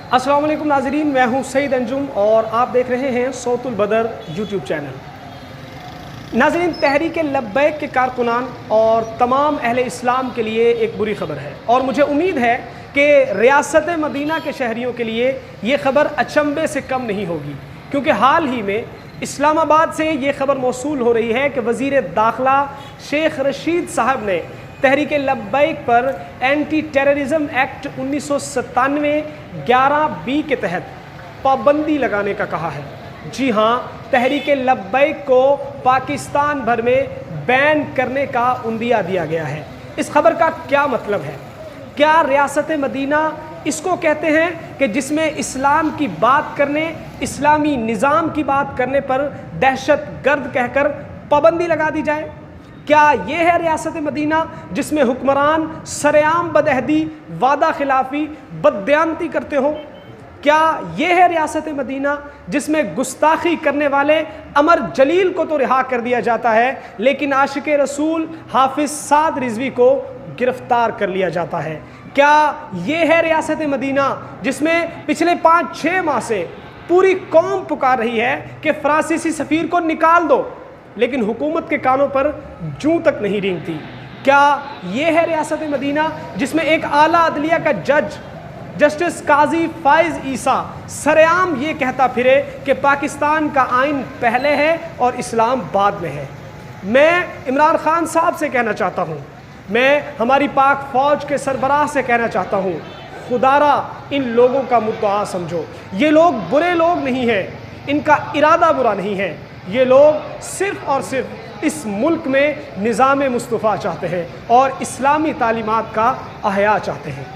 अस्सलाम वालेकुम नाज़रीन, मैं हूं सईद अंजुम और आप देख रहे हैं सौतुल बदर यूट्यूब चैनल। नाज़रीन, तहरीक लब्बैक के कारकुनान और तमाम अहले इस्लाम के लिए एक बुरी ख़बर है और मुझे उम्मीद है कि रियासत मदीना के शहरियों के लिए ये ख़बर अचंभे से कम नहीं होगी, क्योंकि हाल ही में इस्लामाबाद से ये ख़बर मौसूल हो रही है कि वज़ीर दाखिला शेख रशीद साहब ने तहरीक लब्बैक पर एंटी टेररिज्म एक्ट 1997 11B के तहत पाबंदी लगाने का कहा है। जी हाँ, तहरीक लब्बैक को पाकिस्तान भर में बैन करने का उंदिया दिया गया है। इस खबर का क्या मतलब है? क्या रियासत मदीना इसको कहते हैं कि जिसमें इस्लाम की बात करने, इस्लामी निज़ाम की बात करने पर दहशत गर्द कहकर पाबंदी लगा दी जाए? क्या ये है रियासत मदीना जिसमें हुक्मरान सरेआम बदअहदी, वादा खिलाफी, बददियानती करते हो? क्या ये है रियासत मदीना जिसमें गुस्ताखी करने वाले अमर जलील को तो रिहा कर दिया जाता है, लेकिन आशिक रसूल हाफिज साद रिजवी को गिरफ्तार कर लिया जाता है? क्या ये है रियासत मदीना जिसमें पिछले 5-6 माह से पूरी कौम पुकार रही है कि फ्रांसीसी सफ़ीर को निकाल दो, लेकिन हुकूमत के कानों पर जूं तक नहीं रेंगती? क्या ये है रियासत मदीना जिसमें एक आला अदलिया का जज जस्टिस काजी फाइज ईसा सरेआम ये कहता फिरे कि पाकिस्तान का आइन पहले है और इस्लाम बाद में है? मैं इमरान खान साहब से कहना चाहता हूँ, मैं हमारी पाक फ़ौज के सरबराह से कहना चाहता हूँ, खुदारा इन लोगों का मुद्दा समझो। ये लोग बुरे लोग नहीं हैं, इनका इरादा बुरा नहीं है। ये लोग सिर्फ़ और सिर्फ इस मुल्क में निज़ाम मुस्तफ़ा चाहते हैं और इस्लामी तालीमात का अहया चाहते हैं।